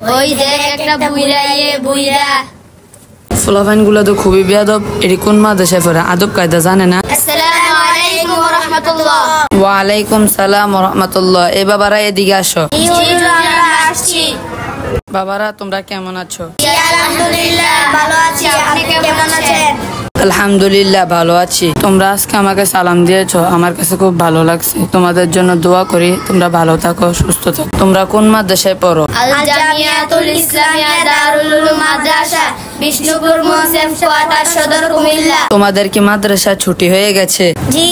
ওই দেখ একটা বুইড়া বুইড়া। ফুলাফাইন গুলো তো খুবই বেয়াদব। এটি কোন মাদ্রাসায় পড়ে? আদব কায়দা জানে না। আসসালামু আলাইকুম ওয়া রাহমাতুল্লাহ। ওয়া আলাইকুম সালাম ওয়া রাহমাতুল্লাহ। এই বাবারা এদিকে আসো। বাবারা তোমরা কেমন আছো? আলহামদুলিল্লাহ ভালো আছি, আপনি কেমন আছেন? আলহামদুলিল্লাহ ভালো আছি। তোমরা আজকে আমাকে সালাম দিয়েছো, আমার কাছে খুব ভালো লাগছে। তোমাদের জন্য দোয়া করি তোমরা ভালো থাকো, সুস্থ থাকো। তোমরা কোন মাদ্রাসায় পড়ো? আল জামিয়াতুল ইসলামিয়া দারুল উলুম মাদ্রাসা, বিষ্ণুপুর মোহসেন কোয়ার্টার, সদর কুমিল্লা। তোমাদের কি মাদ্রাসা ছুটি হয়ে গেছে? জি।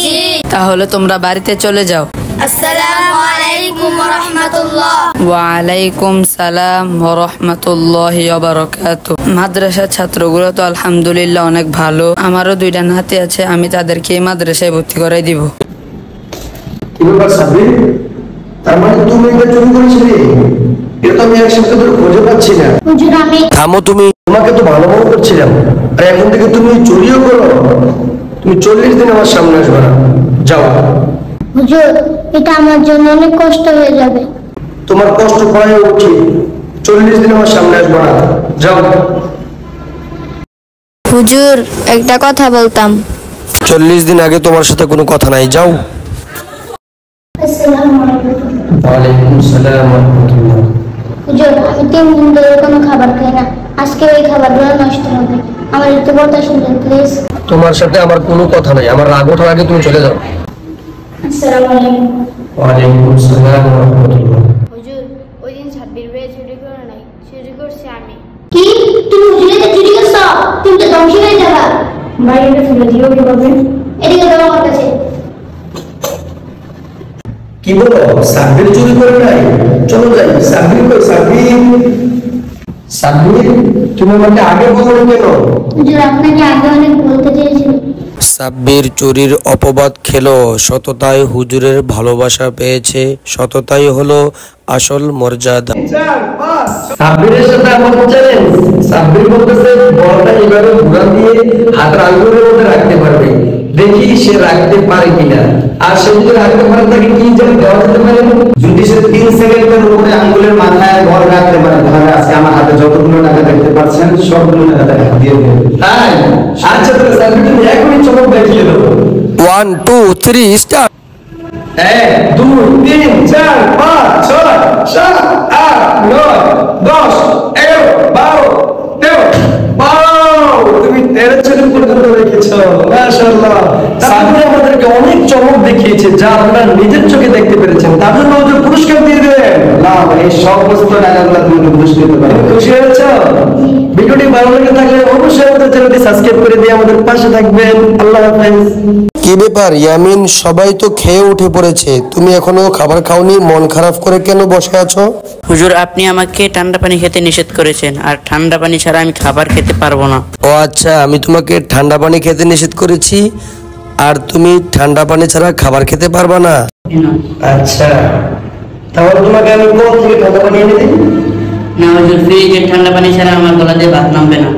তাহলে তোমরা বাড়িতে চলে যাও। আসসালামু আলাইকুম ওয়া রাহমাতুল্লাহ। ওয়া আলাইকুম সালাম ওয়া রাহমাতুল্লাহি ওয়া বারাকাতুহু। মাদ্রাসার ছাত্রগুলো তো আলহামদুলিল্লাহ অনেক ভালো। আমারও দুইটা নাতি আছে, আমি তাদেরকে এই মাদ্রাসায় ভর্তি করাই দিব। কি ব্যাপার সাবির? তার মানে তুমি এটা চুরি করেছিলে? এটা তো আমি এক সপ্তাহ ধরে খুঁজে পাচ্ছি না। হুজুর আমি থামো তুমি, তোমাকে তো ভালো মনে করছিলাম, আর এখন থেকে তুমি চুরিও করো। তুমি 40 দিন আমার সামনে আসবে না, যাও। হুজুর এটা আমার জন্য অনেক কষ্ট হয়ে যাবে। তোমার কষ্ট করাই উচিত। 40 দিন আমার সামনে আসবে না, যাও। হুজুর একটা কথা বলতাম। 40 দিন আগে তোমার সাথে কোনো কথা নাই, যাও। আসসালামু আলাইকুম। ওয়ালাইকুম আসসালাম ওয়া রাহমাতুল্লাহ। হুজুর আমি 3 দিন ধরে কোনো খাবার খাই না, আজকে এই খাবারগুলো নষ্ট হবে, আমার একটু কথা শুনবেন প্লিজ। তোমার সাথে আমার কোনো কথা নাই, আমার রাগ ওঠার আগে তুমি চলে যাও। আসসালামু আলাইকুম। ওয়ালাইকুম আসসালাম ওয়া রাহমাতুল্লাহ। হুজুর ওই দিন সাব্বির ভাই চুরি করে নাই, চুরি করছি আমি। কি তুমি হুজুরের চুরি করছো? তুমি তো ধ্বংস হয়ে যাবা। ভাই এটা ফেলে দিও কিভাবে? এদিকে দাও আমার কাছে। কি বলো? সাব্বির চুরি করে নাই? চলো যাই। সাব্বির কই? সাব্বির তুমি আমাকে আগে বলো কেন? হুজুর আপনাকে আগে অনেক বলতে চেয়েছিলাম। সাব্বির চুরির অপবাদ খেলো, সততায় হুজুরের ভালোবাসা পেয়েছে। সততাই হলো আসল মর্যাদা। সাব্বিরের সাথে আমার চ্যালেঞ্জ। সাব্বির বলতেছে বলটা এভাবে ঘুরা দিয়ে হাতের আঙ্গুলের মধ্যে রাখতে পারবে, দেখি সে রাখতে পারে কিনা। আর সে যদি রাখতে পারে তাকে কি যেন দেওয়া যেতে পারে। যদি সে 3 সেকেন্ডের উপরে আঙ্গুলের মাথায় বল রাখতে পারে, তাহলে আজকে আমার হাতে যতগুলো টাকা দেখতে পাচ্ছেন সবগুলো টাকা তাকে দিয়ে দেবে। তাই আচ্ছা, তাহলে সাব্বির তুমি এখনই চমক দেখিয়ে দেবো। 1 2 3 স্টার্ট। 1 2 3 4 5 6 7 8 9 10 11 12 13 বাও, তুমি 13 সেকেন্ড পর্যন্ত রেখেছো, মাশাআল্লাহ। সাব্বির আমাদেরকে অনেক চমক দেখিয়েছে, যা আপনারা নিজের চোখে দেখতে পেরেছেন। তার জন্য ওদের পুরস্কার দিয়ে দেবেন। না এই সমস্ত টাকাগুলো তুমি পুরস্কার দিতে পারো। খুশি হয়েছো? ভিডিওটি ভালো লেগে থাকলে অবশ্যই আমাদের চ্যানেলটি সাবস্ক্রাইব করে দিয়ে আমাদের পাশে থাকবেন। আল্লাহ হাফেজ। কি ব্যাপার ইয়ামিন, সবাই তো খেয়ে উঠে পড়েছে, তুমি এখনো খাবার খাওনি? মন খারাপ করে কেন বসে আছো? হুজুর আপনি আমাকে ঠান্ডা পানি খেতে নিষেধ করেছেন, আর ঠান্ডা পানি ছাড়া আমি খাবার খেতে পারবো না। ও আচ্ছা, আমি তোমাকে ঠান্ডা পানি খেতে নিষেধ করেছি, আর তুমি ঠান্ডা পানি ছাড়া খাবার খেতে পারবা না? আচ্ছা, তাহলে তোমাকে আমি কোন থেকে ঠান্ডা পানি এনে দিই? না হুজুর, ফ্রিজের ঠান্ডা পানি ছাড়া আমার গলা দিয়ে ভাত নামবে না।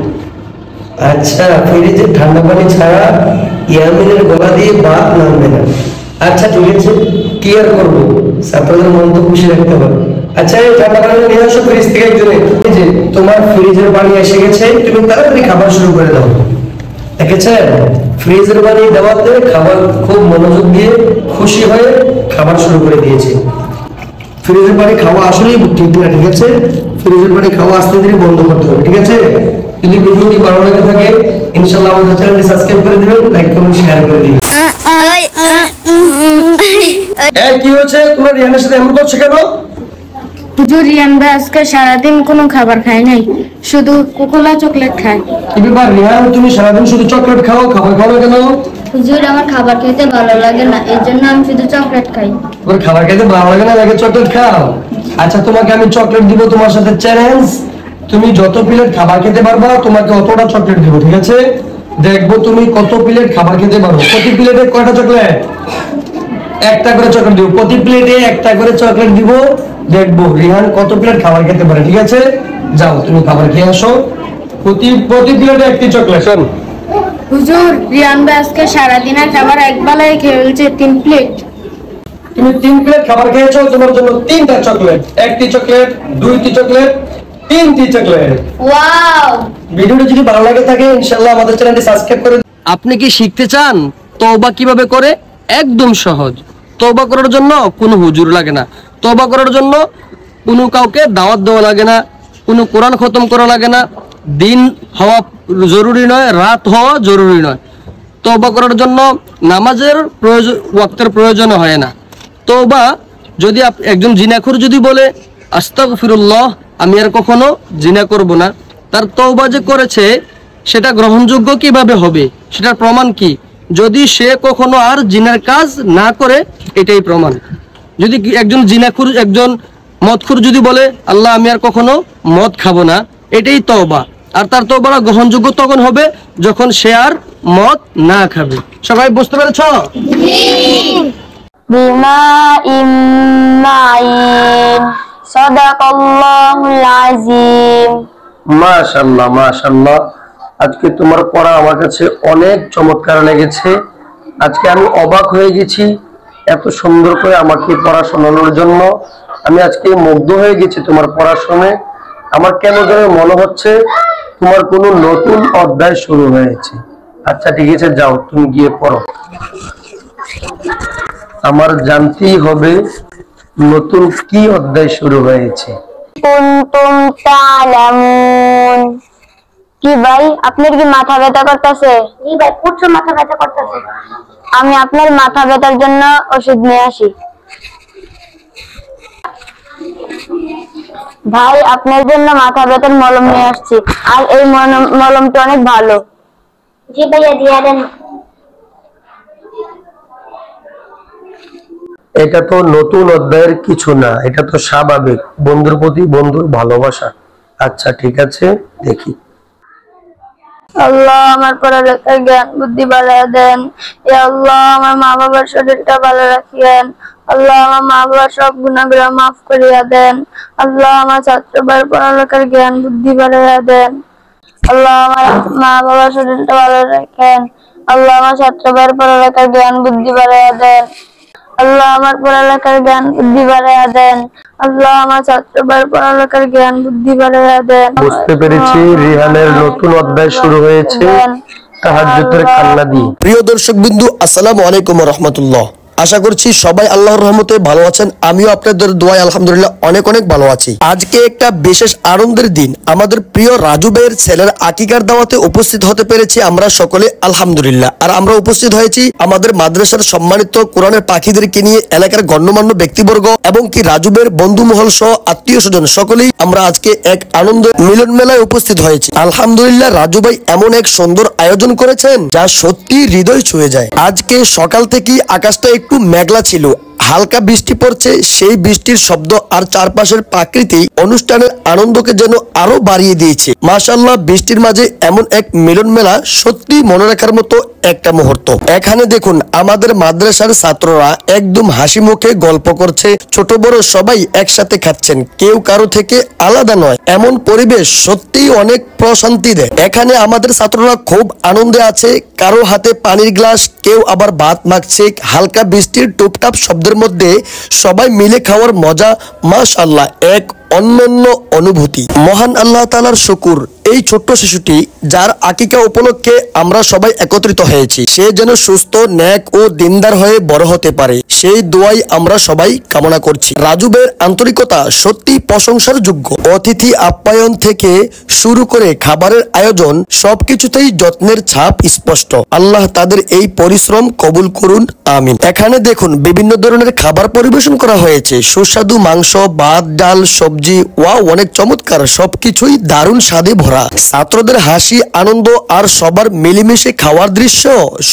আচ্ছা, ফ্রিজের ঠান্ডা পানি ছাড়া ইয়ামিনের গলা দিয়ে ভাত নামবে না। আচ্ছা ঠিক আছে, কি আর করবো, ছাত্রদের মন তো খুশি রাখতে হবে। আচ্ছা এই ঠান্ডা পানি নিয়ে আসো ফ্রিজ থেকে একজনে। এই যে তোমার ফ্রিজের পানি এসে গেছে, তুমি তাড়াতাড়ি খাবার শুরু করে দাও। দেখেছেন, ফ্রিজের পানি দেওয়াতে খাবার খুব মনোযোগ দিয়ে খুশি হয়ে খাবার শুরু করে দিয়েছে। ফ্রিজের পানি খাওয়া আসলেই ঠিক না, ঠিক আছে? ফ্রিজের পানি খাওয়া আস্তে ধীরে বন্ধ করতে হবে, ঠিক আছে? যদি ভিডিওটি ভালো লেগে থাকে ইনশাআল্লাহ আমাদের চ্যানেলটি সাবস্ক্রাইব করে দিবেন, লাইক কমেন্ট শেয়ার করে দিবেন। এই কি হচ্ছে? তোমরা রিয়ানের সাথে এমন করছো কেন? হুজুর রিয়ান ভাই আজকে সারাদিন কোনো খাবার খায় নাই, শুধু কোকোলা চকলেট খায়। কি ব্যাপার রিয়ান, তুমি সারাদিন শুধু চকলেট খাও, খাবার খাও না কেন? হুজুর আমার খাবার খেতে ভালো লাগে না, এই জন্য আমি শুধু চকলেট খাই। তোমার খাবার খেতে ভালো লাগে না, আগে চকলেট খাও। আচ্ছা তোমাকে আমি চকলেট দিব, তোমার সাথে চ্যালেঞ্জ। তুমি যত প্লেট খাবার খেতে পারবা তোমাকে অতটা চকলেট দিব, ঠিক আছে? দেখবো তুমি কত প্লেট খাবার খেতে পারো। প্রতি প্লেটে কয়টা চকলেট? একটা করে চকলেট দিব, প্রতি প্লেটে একটা করে চকলেট দিব। দেখবো রিহান কত প্লেট খাবার খেতে পারে, ঠিক আছে? যাও তুমি খাবার খেয়ে আসো, প্রতি প্লেটে একটি চকলেট। হুজুর রিয়ান ভাই আজকে সারাদিনের খাবার একবেলায় খেয়ে ফেলছে 3 প্লেট। তুমি 3 প্লেট খাবার খেয়েছো, তোমার জন্য 3টা চকলেট, একটি চকলেট, 2টি চকলেট, 3টি চকলেট। ওয়াও! ভিডিওটি যদি ভালো লাগে থাকে ইনশাআল্লাহ আমাদের চ্যানেলটি সাবস্ক্রাইব করে। আপনি কি শিখতে চান তওবা কিভাবে করে? একদম সহজ। তওবা করার জন্য কোনো হুজুর লাগে না, তওবা করার জন্য কোনো কাউকে দাওয়াত দেওয়া লাগে না, কোনো কোরআন খতম করা লাগে না, দিন হওয়া জরুরি নয়, রাত হওয়া জরুরি নয়। তওবা করার জন্য নামাজের প্রয়োজন, ওয়াক্তের প্রয়োজন হয় না। তওবা যদি একজন জিনাখোর যদি বলে আস্তাগফিরুল্লাহ, আমি আর কখনো জিনা করব না, তার তওবা যে করেছে সেটা গ্রহণযোগ্য কিভাবে হবে? সেটার প্রমাণ কি? যদি সে কখনো আর জিনার কাজ না করে, এটাই প্রমাণ। যদি একজন জিনাখোর, একজন মদখোর যদি বলে আল্লাহ আমি আর কখনো মদ খাবো না, এটাই তওবা। আর তার তওবাটা গ্রহণযোগ্য তখন হবে যখন সে আর মদ না খাবে। সবাই বুঝতে পেরেছ? বিমাইন মাইন, সাদাকাল্লাহুল আযীম। মাশাআল্লাহ মাশাআল্লাহ, আজকে তোমার পড়া আমার কাছে অনেক চমৎকার লেগেছে। আজকে আমি অবাক হয়ে গেছি এত সুন্দর করে আমাকে পড়া শোনানোর জন্য। আমি আজকে মুগ্ধ হয়ে গেছি তোমার পড়া শুনে। আমার কেন যেন মনে হচ্ছে তোমার কোনো নতুন অধ্যায় শুরু হয়েছে। আচ্ছা ঠিক আছে, যাও তুমি গিয়ে পড়ো। আমার জানতেই হবে নতুন কি অধ্যায় শুরু হয়েছে। কুনতুম তা'লামুন। কি ভাই, আপনার কি মাথা ব্যথা করতেছে? জি ভাই, প্রচুর মাথা ব্যথা করতেছে। আমি আপনার মাথা ব্যথার জন্য ওষুধ নিয়ে আসি। ভাই, আপনার জন্য মাথা ব্যথার মলম নিয়ে আসছি, আর এই মলমটা অনেক ভালো। জি ভাইয়া, দিয়ে দেন। এটা তো নতুন অধ্যায়ের কিছু না, এটা তো স্বাভাবিক বন্ধুর প্রতি বন্ধুর ভালোবাসা। আচ্ছা ঠিক আছে, দেখি। আল্লাহ আমার পড়ালেখার জ্ঞান বুদ্ধি বাড়ায় দেন। ইয়া আল্লাহ আমার মা বাবার শরীরটা ভালো রাখিয়েন। আল্লাহ আমার মা বাবার সব গুনাহগুলো মাফ করিয়া দেন। আল্লাহ আমার ছাত্র ভাইয়ের পড়ালেখার জ্ঞান বুদ্ধি বাড়াইয়া দেন। আল্লাহ আমার মা বাবার শরীরটা ভালো রাখেন। আল্লাহ আমার ছাত্র ভাইয়ের পড়ালেখার জ্ঞান বুদ্ধি বাড়াইয়া দেন। আল্লাহ আমার পড়ালেখার জ্ঞান বুদ্ধি বাড়াইয়া দেন। আল্লাহ আমার ছাত্র ভাইয়ের পড়ালেখার জ্ঞান বুদ্ধি বাড়াইয়া দেন। বুঝতে পেরেছি রিহানের নতুন অধ্যায় শুরু হয়েছে তাহাজ্জুদের কান্না দিয়ে। প্রিয় দর্শক বিন্দু, আসসালামু আলাইকুম ওয়া রাহমাতুল্লাহ। আশা করছি সবাই আল্লাহর রহমতে ভালো আছেন। আমিও আপনাদের দোয়ায় আলহামদুলিল্লাহ অনেক অনেক ভালো আছি। আজকে একটা বিশেষ আনন্দের দিন। আমাদের প্রিয় রাজু ভাইয়ের ছেলের আকিকার দাওয়াতে উপস্থিত হতে পেরেছি আমরা সকলে আলহামদুলিল্লাহ। আর আমরা উপস্থিত হয়েছি আমাদের মাদ্রাসার সম্মানিত কোরআনের পাখিদেরকে নিয়ে, এলাকার গণ্যমান্য ব্যক্তিবর্গ এবং কি রাজু ভাইয়ের বন্ধু মহল সহ আত্মীয় স্বজন সকলেই আমরা আজকে এক আনন্দ মিলন মেলায় উপস্থিত হয়েছি। আলহামদুলিল্লাহ রাজু ভাই এমন এক সুন্দর আয়োজন করেছেন যা সত্যি হৃদয় ছুঁয়ে যায়। আজকে সকাল থেকেই আকাশটা একটু মেঘলা ছিল, হালকা বৃষ্টি পড়ছে। সেই বৃষ্টির শব্দ আর চারপাশের প্রাকৃতিক অনুষ্ঠানের আনন্দকে যেন আরো বাড়িয়ে দিয়েছে। মাশাআল্লাহ, বৃষ্টির মাঝে এমন এক মিলন মেলা সত্যি মনে রাখার মতো একটা মুহূর্ত। এখানে দেখুন আমাদের মাদ্রাসার ছাত্ররা একদম হাসি মুখে গল্প করছে, ছোট বড় সবাই একসাথে খাচ্ছেন, কেউ কারো থেকে আলাদা নয়। এমন পরিবেশ সত্যিই অনেক প্রশান্তি দেয়। এখানে আমাদের ছাত্ররা খুব আনন্দে আছে, কারো হাতে পানির গ্লাস, কেউ আবার ভাত মাখছে। হালকা বৃষ্টির টুপটাপ শব্দের মধ্যে সবাই মিলে খাওয়ার মজা মাশাআল্লাহ এক অনন্য অনুভূতি। মহান আল্লাহ তাআলার শুকর, এই ছোট্ট শিশুটি যার আকিকা উপলক্ষে আমরা সবাই একত্রিত হয়েছি, সে যেন সুস্থ, নেক ও দিনদার হয়ে বড় হতে পারে, সেই দোয়াই আমরা সবাই কামনা করছি। রাজু ভাইয়ের আন্তরিকতা সত্যি প্রশংসার যোগ্য। অতিথি আপ্যায়ন থেকে শুরু করে খাবারের আয়োজন সবকিছুতেই যত্নের ছাপ স্পষ্ট। আল্লাহ তাদের এই পরিশ্রম কবুল করুন, আমিন। এখানে দেখুন বিভিন্ন ধরনের খাবার পরিবেশন করা হয়েছে, সুস্বাদু মাংস, ভাত, ডাল, সবজি, ওয়াও অনেক চমৎকার, সবকিছুই দারুণ স্বাদে ভরা। ছাত্রদের হাসি, আনন্দ আর সবার মিলেমিশে খাওয়ার দৃশ্য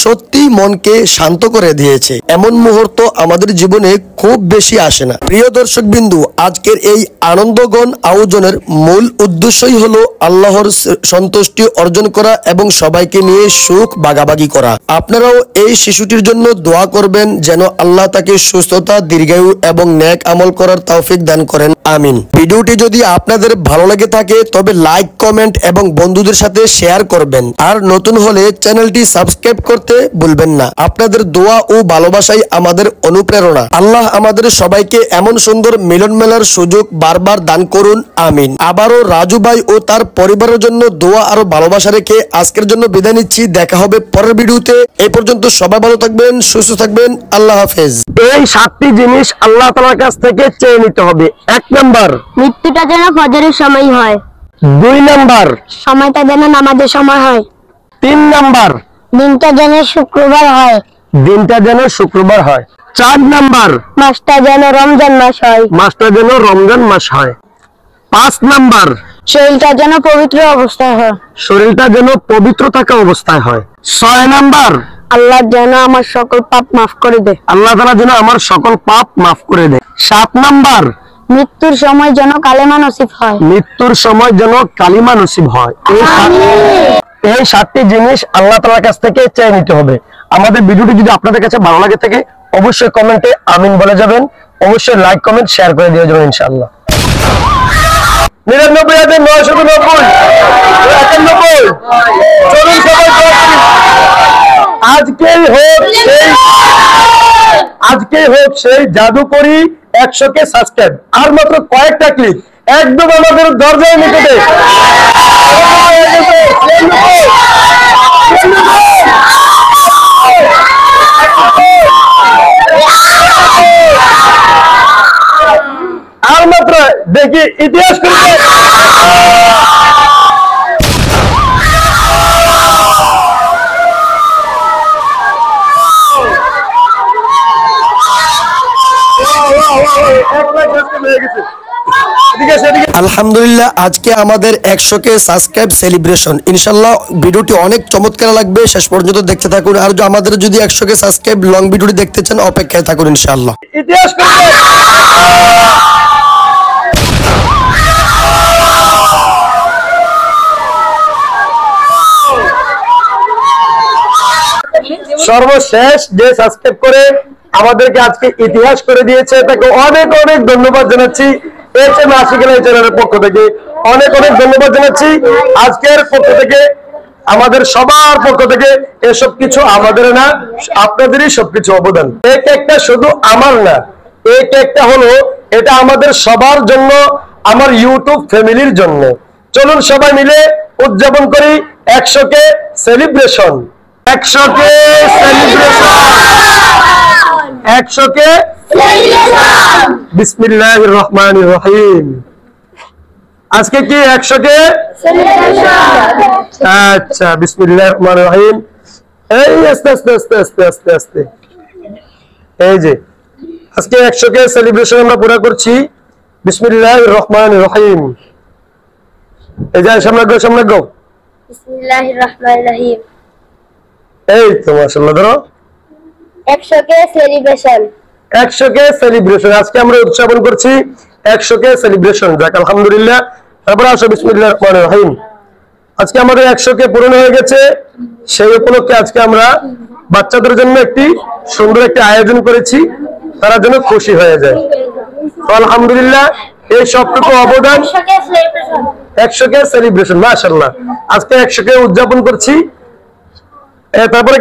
সত্যি মনকে শান্ত করে দিয়েছে। এমন মুহূর্ত আমাদের জীবনে খুব বেশি আসে না। প্রিয় দর্শক বিন্দু, আজকের এই আনন্দগণ আয়োজনের মূল উদ্দেশ্যই হলো আল্লাহর সন্তুষ্টি অর্জন করা এবং সবাইকে নিয়ে সুখ ভাগাভাগি করা। আপনারাও এই শিশুটির জন্য দোয়া করবেন যেন আল্লাহ তাকে সুস্থতা, দীর্ঘায়ু এবং নেক আমল করার তৌফিক দান করেন, আমিন। ভিডিওটি যদি আপনাদের ভালো লেগে থাকে তবে লাইক, কমেন্ট এবং বন্ধুদের সাথে শেয়ার করবেন। আর নতুন হলে চ্যানেলটি সাবস্ক্রাইব করতে ভুলবেন না। আপনাদের দোয়া ও ভালোবাসাই আমাদের অনুপ্রেরণা। আল্লাহ আমাদের সবাইকে এমন সুন্দর মিলন মেলার সুযোগ বারবার দান করুন, আমিন। আবারও রাজু ভাই ও তার পরিবারের জন্য দোয়া আর ভালোবাসা রেখে আজকের জন্য বিদায় নিচ্ছি। দেখা হবে পরের ভিডিওতে। এই পর্যন্ত সবাই ভালো থাকবেন, সুস্থ থাকবেন। আল্লাহ হাফেজ। এই 7টি জিনিস আল্লাহ তাআলার কাছ থেকে চেয়ে নিতে হবে। 1 নাম্বার, মৃত্যুটা যেন ফজরের সময় হয়, 2 নাম্বার, সময়টা যেন নামাজের সময় হয়, 3 নাম্বার, দিনটা যেন শুক্রবার হয়, দিনটা যেন শুক্রবার হয়, 4 নাম্বার, মাসটা যেন রমজান মাস হয়, মাসটা যেন রমজান মাস হয়, 5 নাম্বার, শরীরটা যেন পবিত্র অবস্থায় হয়, শরীরটা যেন পবিত্র থাকা অবস্থায় হয়, 6 নাম্বার, আল্লাহ যেন আমার সকল পাপ মাফ করে দেয়, আল্লাহ তাআলা যেন আমার সকল পাপ মাফ করে দেয়, 7 নাম্বার, মৃত্যুর সময় যেন কালেমা নসিব হয়। মৃত্যুর সময় যেন কালিমা নসিব হয়। এই 7টি জিনিস আল্লাহ তাআলার কাছ থেকে চেয়ে নিতে হবে। আমাদের ভিডিওটি যদি আপনাদের কাছে ভালো লাগে থাকে অবশ্যই কমেন্টে আমিন বলে যাবেন, অবশ্যই লাইক, কমেন্ট, শেয়ার করে দিয়ে যাবেন ইনশাআল্লাহ। 99,990, 91, চলুন সবাই দোয়া করি। আজকেই হোক সেই জাদুকরি 100কে সাবস্ক্রাইব। আর মাত্র কয়েকটা ক্লিক, একদম আমাদের দরজার নিকটে। আর মাত্র দেখি ইতিহাস করবে। আলহামদুলিল্লাহ, আজকে আমাদের 100কে সাবস্ক্রাইব সেলিব্রেশন। ইনশাআল্লাহ ভিডিওটি অনেক চমৎকার লাগবে, শেষ পর্যন্ত দেখতে থাকুন। আর আমাদের যদি 100কে সাবস্ক্রাইব লং ভিডিওটি দেখতে চান অপেক্ষায় থাকুন ইনশাআল্লাহ। ইতিহাস সর্বশেষ যে সাবস্ক্রাইব করে আমাদেরকে আজকে ইতিহাস করে দিয়েছে তাকে অনেক অনেক ধন্যবাদ জানাচ্ছি। চ্যানেলের পক্ষ থেকে অনেক অনেক ধন্যবাদ জানাচ্ছি। আজকের পক্ষ থেকে, আমাদের সবার পক্ষ থেকে এসব কিছু আমাদের না, আপনাদেরই সবকিছু অবদান। এই কেকটা শুধু আমার না, এই কেকটা হলো এটা আমাদের সবার জন্য, আমার ইউটিউব ফ্যামিলির জন্য। চলুন সবাই মিলে উদযাপন করি 100কে সেলিব্রেশন। 100কে সেলিব্রেশন, 100কে বিসমিল্লাহির রহমানির রহিম। আজকে কি 100কে? আচ্ছা, বিসমিল্লাহির রহমানির রহিম। এই আস্তে আস্তে আস্তে আস্তে আস্তে আস্তে, এই যে আজকে 100কে সেলিব্রেশন আমরা পুরো করছি। বিসমিল্লাহির রহমানির রহিম। এই যে সামনে গো, সামনে গো। বিসমিল্লাহির রহমানির রহিম। এই তো মাশাআল্লাহ, ধরো 100কে সেলিব্রেশন। 100কে সেলিব্রেশন আজকে আমরা উদযাপন করছি। 100কে সেলিব্রেশন, যাক আলহামদুলিল্লাহ। তারপরে আসো বিসমিল্লাহির রহমানির রহিম। আজকে আমাদের 100কে পূরণ হয়ে গেছে। সেই উপলক্ষে আজকে আমরা বাচ্চাদের জন্য একটি সুন্দর একটি আয়োজন করেছি, তারা যেন খুশি হয়ে যায়। আলহামদুলিল্লাহ, এই সবটুকু অবদান 100কে সেলিব্রেশন। মাশাআল্লাহ, আজকে 100কে উদযাপন করছি। তারপরে